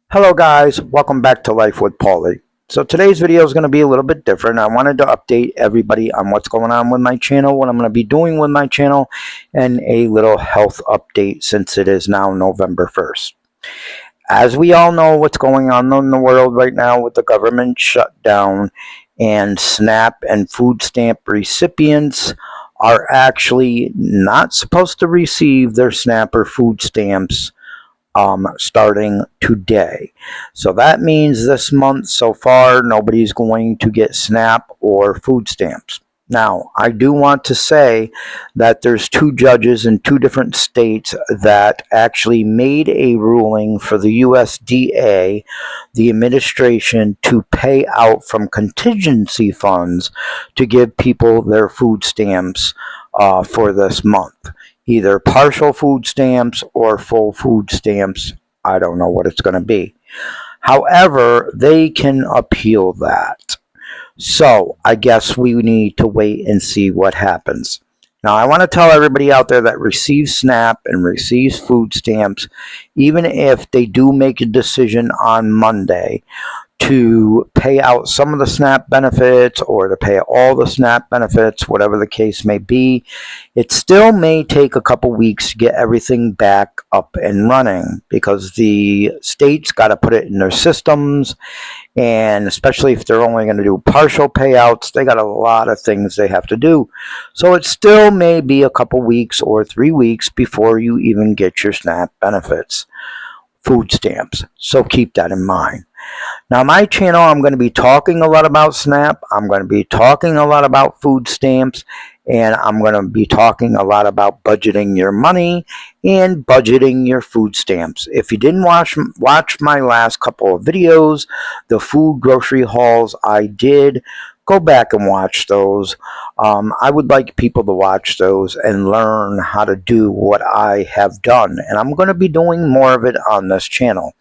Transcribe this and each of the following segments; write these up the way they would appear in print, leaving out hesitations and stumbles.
Hello guys, welcome back to Life with Paulie. So today's video is going to be a little bit different. I wanted to update everybody on what's going on with my channel, what I'm going to be doing with my channel, and a little health update since it is now November 1st. As we all know what's going on in the world right now with the government shutdown, and SNAP and food stamp recipients are actually not supposed to receive their SNAP or food stamps starting today. So that means this month so far, nobody's going to get SNAP or food stamps. Now, I do want to say that there's two judges in two different states that actually made a ruling for the USDA, the administration, to pay out from contingency funds to give people their food stamps for this month. Either partial food stamps or full food stamps. I don't know what it's going to be. However, they can appeal that. So I guess we need to wait and see what happens. Now, I want to tell everybody out there that receives SNAP and receives food stamps, even if they do make a decision on Monday to pay out some of the SNAP benefits or to pay all the SNAP benefits, whatever the case may be, it still may take a couple weeks to get everything back up and running because the state's got to put it in their systems, and especially if they're only going to do partial payouts, they got a lot of things they have to do. So it still may be a couple weeks or 3 weeks before you even get your SNAP benefits, food stamps. So keep that in mind. Now, my channel, I'm going to be talking a lot about SNAP. I'm going to be talking a lot about food stamps. And I'm going to be talking a lot about budgeting your money and budgeting your food stamps. If you didn't watch my last couple of videos, the food grocery hauls I did, go back and watch those. I would like people to watch those and learn how to do what I have done. And I'm going to be doing more of it on this channel.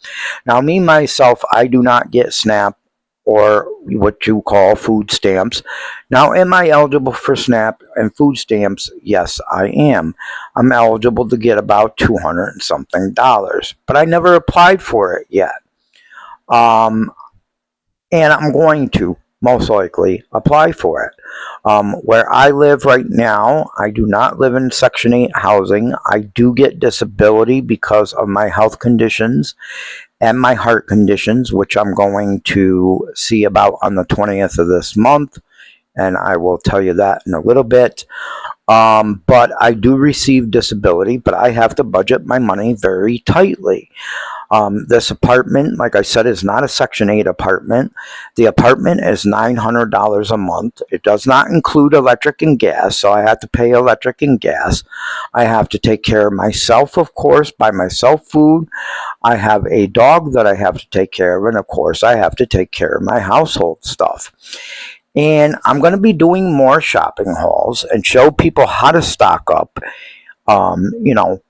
Now, me, myself, I do not get SNAP or what you call food stamps. Now, am I eligible for SNAP and food stamps? Yes, I am. I'm eligible to get about $200 and something, but I never applied for it yet. And I'm going to most likely apply for it. Where I live right now, I do not live in Section 8 housing. I do get disability because of my health conditions and my heart conditions, which I'm going to see about on the 20th of this month, and I will tell you that in a little bit. But I do receive disability, but I have to budget my money very tightly. This apartment, like I said, is not a Section 8 apartment. The apartment is $900 a month. It does not include electric and gas, so I have to pay electric and gas. I have to take care of myself, of course, buy myself food. I have a dog that I have to take care of, and of course, I have to take care of my household stuff. And I'm going to be doing more shopping hauls and show people how to stock up. You know,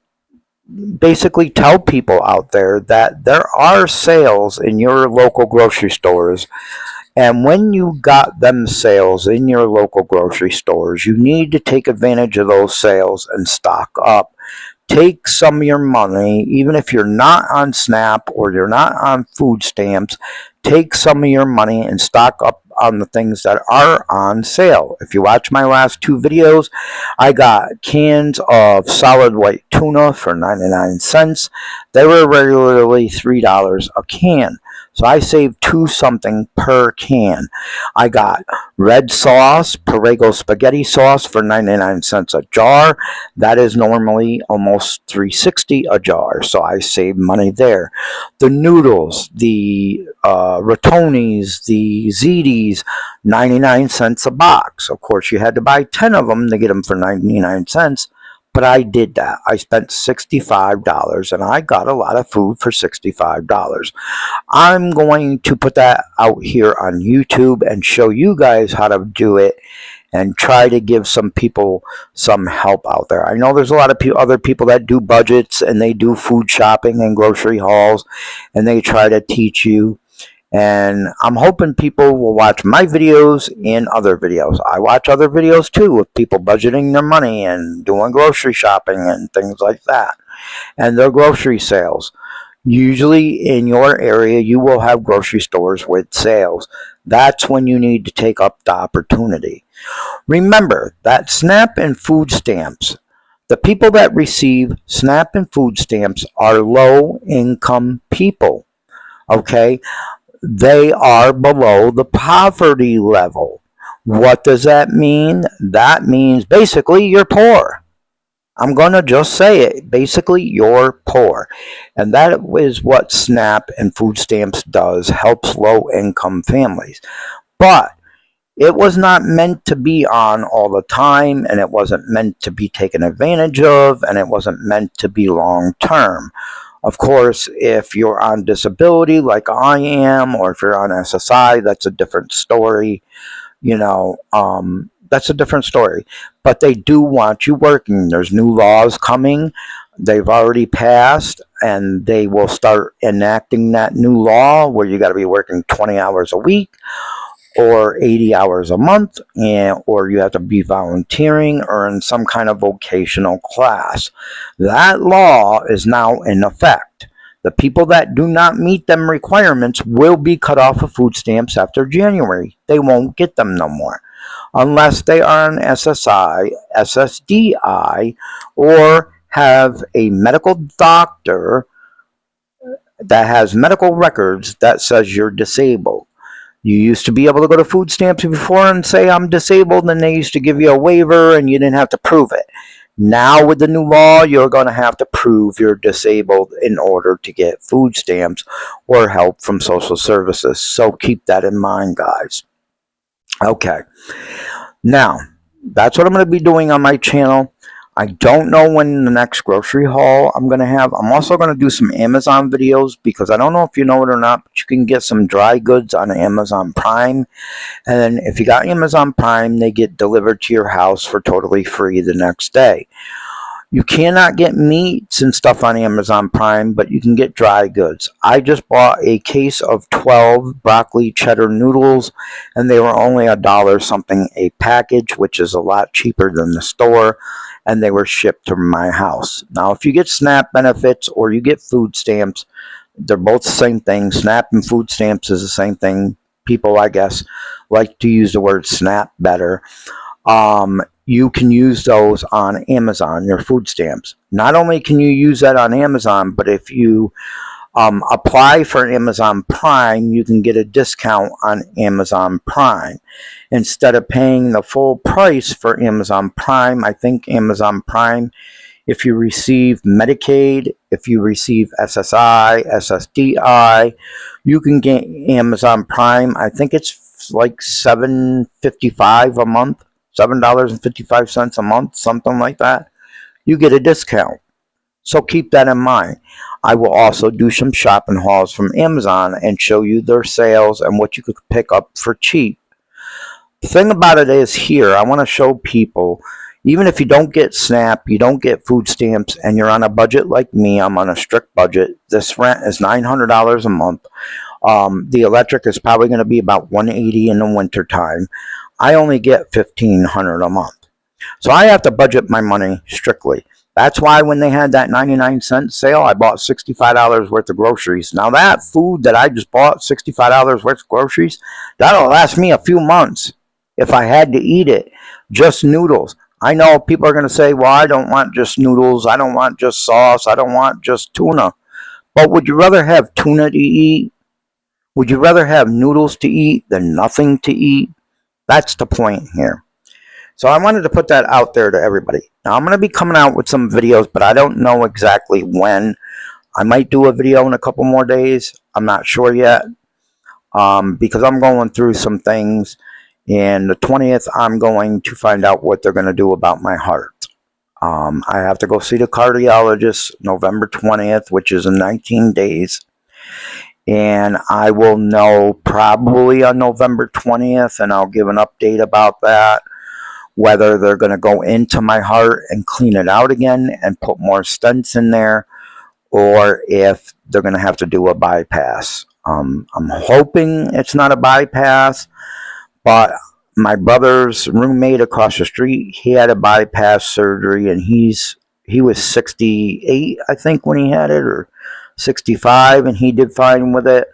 basically tell people out there that there are sales in your local grocery stores. And when you got them sales in your local grocery stores, you need to take advantage of those sales and stock up. Take some of your money, even if you're not on SNAP or you're not on food stamps, take some of your money and stock up on the things that are on sale. If you watch my last two videos, I got cans of solid white tuna for 99 cents. They were regularly $3 a can. So I saved $2 something per can. I got red sauce, Perrigo spaghetti sauce for 99 cents a jar. That is normally almost $3.60 a jar, so I saved money there. The noodles, the Ratonis, the Ziti's, 99 cents a box. Of course, you had to buy 10 of them to get them for 99 cents. But I did that. I spent $65 and I got a lot of food for $65. I'm going to put that out here on YouTube and show you guys how to do it and try to give some people some help out there. I know there's a lot of other people that do budgets and they do food shopping and grocery hauls and they try to teach you. And I'm hoping people will watch my videos and other videos. I watch other videos too with people budgeting their money and doing grocery shopping and things like that. And their grocery sales. Usually in your area, you will have grocery stores with sales. That's when you need to take up the opportunity. Remember that SNAP and food stamps, the people that receive SNAP and food stamps are low income people. Okay? They are below the poverty level. What does that mean? That means basically you're poor. I'm going to just say it. Basically, you're poor. And that is what SNAP and food stamps does, helps low income families. But it was not meant to be on all the time, and it wasn't meant to be taken advantage of, and it wasn't meant to be long term. Of course, if you're on disability like I am, or if you're on SSI, that's a different story. That's a different story. But they do want you working. There's new laws coming. They've already passed, and they will start enacting that new law where you got to be working 20 hours a week or 80 hours a month, or you have to be volunteering or in some kind of vocational class. That law is now in effect. The people that do not meet them requirements will be cut off of food stamps after January. They won't get them no more unless they are an SSI, SSDI, or have a medical doctor that has medical records that says you're disabled. You used to be able to go to food stamps before and say, I'm disabled, and they used to give you a waiver and you didn't have to prove it. Now, with the new law, you're going to have to prove you're disabled in order to get food stamps or help from social services. So keep that in mind, guys. Okay. Now, that's what I'm going to be doing on my channel. I don't know when the next grocery haul I'm going to have. I'm also going to do some Amazon videos because I don't know if you know it or not, but you can get some dry goods on Amazon Prime. And then if you got Amazon Prime, they get delivered to your house for totally free the next day. You cannot get meats and stuff on Amazon Prime, but you can get dry goods. I just bought a case of 12 broccoli cheddar noodles, and they were only $1 something a package, which is a lot cheaper than the store, and they were shipped to my house. Now, if you get SNAP benefits or you get food stamps, they're both the same thing. SNAP and food stamps is the same thing. People, I guess, like to use the word SNAP better. You can use those on Amazon, your food stamps. Not only can you use that on Amazon, but if you apply for Amazon Prime, you can get a discount on Amazon Prime. Instead of paying the full price for Amazon Prime, I think Amazon Prime, if you receive Medicaid, if you receive SSI, SSDI, you can get Amazon Prime. I think it's like $7.55 a month. $7.55 a month, something like that. You get a discount. So keep that in mind. I will also do some shopping hauls from Amazon and show you their sales and what you could pick up for cheap. The thing about it is here, I want to show people, even if you don't get SNAP, you don't get food stamps, and you're on a budget like me, I'm on a strict budget. This rent is $900 a month. The electric is probably going to be about $180 in the winter time. I only get $1,500 a month. So I have to budget my money strictly. That's why when they had that 99-cent sale, I bought $65 worth of groceries. Now that food that I just bought, $65 worth of groceries, that'll last me a few months if I had to eat it. Just noodles. I know people are going to say, well, I don't want just noodles. I don't want just sauce. I don't want just tuna. But would you rather have tuna to eat? Would you rather have noodles to eat than nothing to eat? That's the point here. So I wanted to put that out there to everybody. Now I'm going to be coming out with some videos, but I don't know exactly when. I might do a video in a couple more days. I'm not sure yet because I'm going through some things. And the 20th, I'm going to find out what they're going to do about my heart. I have to go see the cardiologist November 20th, which is in 19 days. And I will know probably on November 20th, and I'll give an update about that, whether they're going to go into my heart and clean it out again and put more stents in there, or if they're going to have to do a bypass. I'm hoping it's not a bypass, but my brother's roommate across the street, he had a bypass surgery, and he was 68, I think, when he had it, or 65, and he did fine with it.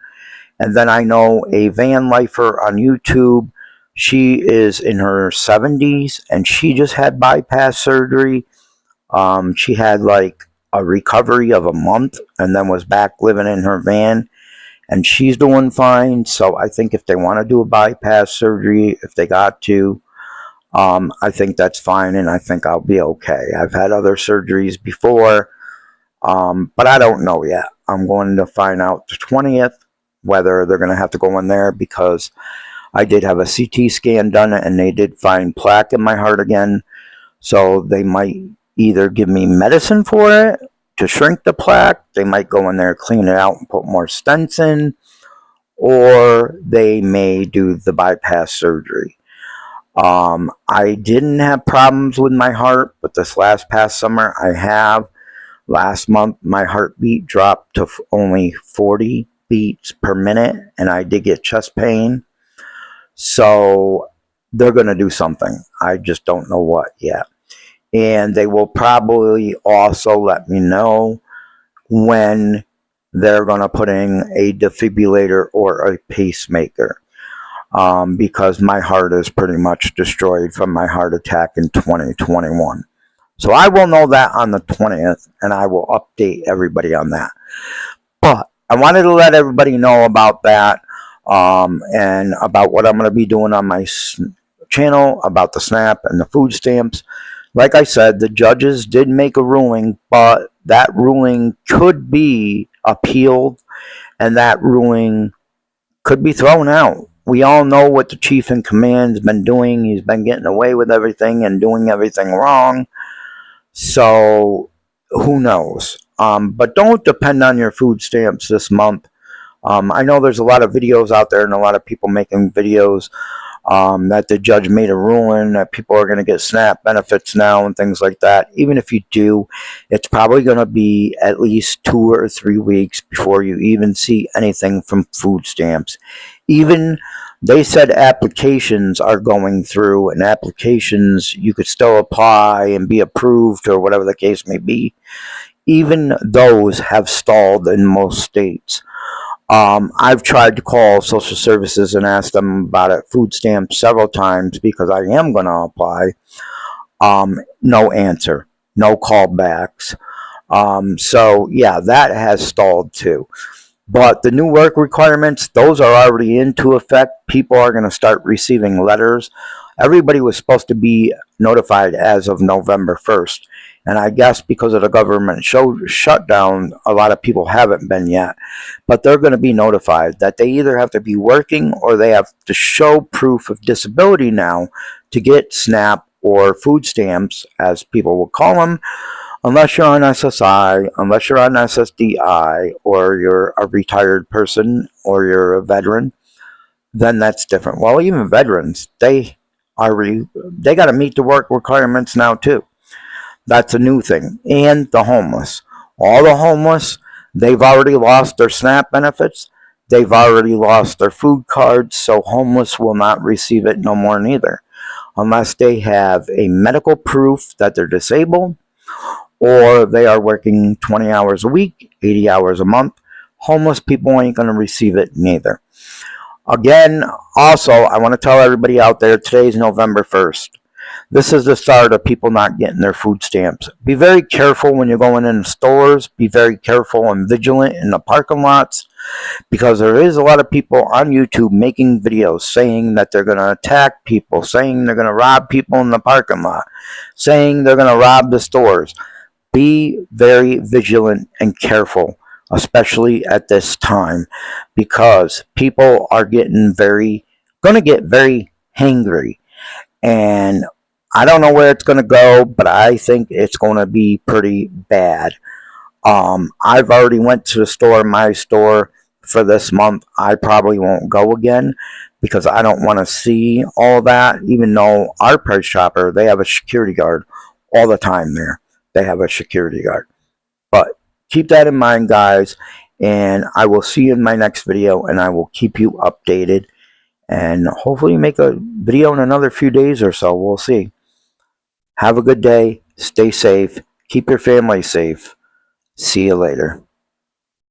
And then I know a van lifer on YouTube. She is in her 70s, and she just had bypass surgery. She had like a recovery of a month, and then was back living in her van, and she's doing fine. So I think if they want to do a bypass surgery, if they got to, I think that's fine, and I think I'll be okay. I've had other surgeries before, but I don't know yet. I'm going to find out the 20th whether they're going to have to go in there, because I did have a CT scan done, and they did find plaque in my heart again. So they might either give me medicine for it to shrink the plaque, they might go in there, clean it out, and put more stents in, or they may do the bypass surgery. I didn't have problems with my heart, but this past summer I have. Last month my heartbeat dropped to only 40 beats per minute, and I did get chest pain. So they're going to do something. I just don't know what yet. And they will probably also let me know when they're going to put in a defibrillator or a pacemaker, because my heart is pretty much destroyed from my heart attack in 2021. So I will know that on the 20th, and I will update everybody on that. But I wanted to let everybody know about that, and about what I'm going to be doing on my channel about the SNAP and the food stamps. Like I said, the judges did make a ruling, but that ruling could be appealed, and that ruling could be thrown out. We all know what the chief in command's been doing. He's been getting away with everything and doing everything wrong. So who knows? But don't depend on your food stamps this month. I know there's a lot of videos out there and a lot of people making videos that the judge made a ruling that people are going to get SNAP benefits now and things like that. Even if you do, it's probably going to be at least 2 or 3 weeks before you even see anything from food stamps. Even they said applications are going through, and applications you could still apply and be approved or whatever the case may be. Even those have stalled in most states. I've tried to call social services and ask them about it, food stamps, several times, because I am going to apply. No answer, no callbacks. So yeah, that has stalled too. But the new work requirements, those are already into effect. People are going to start receiving letters. Everybody was supposed to be notified as of November 1st. And I guess because of the government shutdown, a lot of people haven't been yet. But they're going to be notified that they either have to be working or they have to show proof of disability now to get SNAP or food stamps, as people will call them. Unless you're on SSI, unless you're on SSDI, or you're a retired person, or you're a veteran, then that's different. Well, even veterans, they got to meet the work requirements now too. That's a new thing. And the homeless. All the homeless, they've already lost their SNAP benefits. They've already lost their food cards, so homeless will not receive it no more neither. Unless they have a medical proof that they're disabled, or they are working 20 hours a week, 80 hours a month. Homeless people ain't going to receive it neither. Again, also, I want to tell everybody out there, today's November 1st. This is the start of people not getting their food stamps. Be very careful when you're going in stores. Be very careful and vigilant in the parking lots, because there is a lot of people on YouTube making videos saying that they're going to attack people, saying they're going to rob people in the parking lot, saying they're going to rob the stores. Be very vigilant and careful, especially at this time, because people are going to get very hangry. And I don't know where it's going to go, but I think it's going to be pretty bad. I've already went to the store, my store, for this month. I probably won't go again because I don't want to see all that, even though our Price Chopper, they have a security guard all the time there. They have a security guard. But keep that in mind, guys, and I will see you in my next video, and I will keep you updated, and hopefully make a video in another few days or so. We'll see. Have a good day. Stay safe. Keep your family safe. See you later.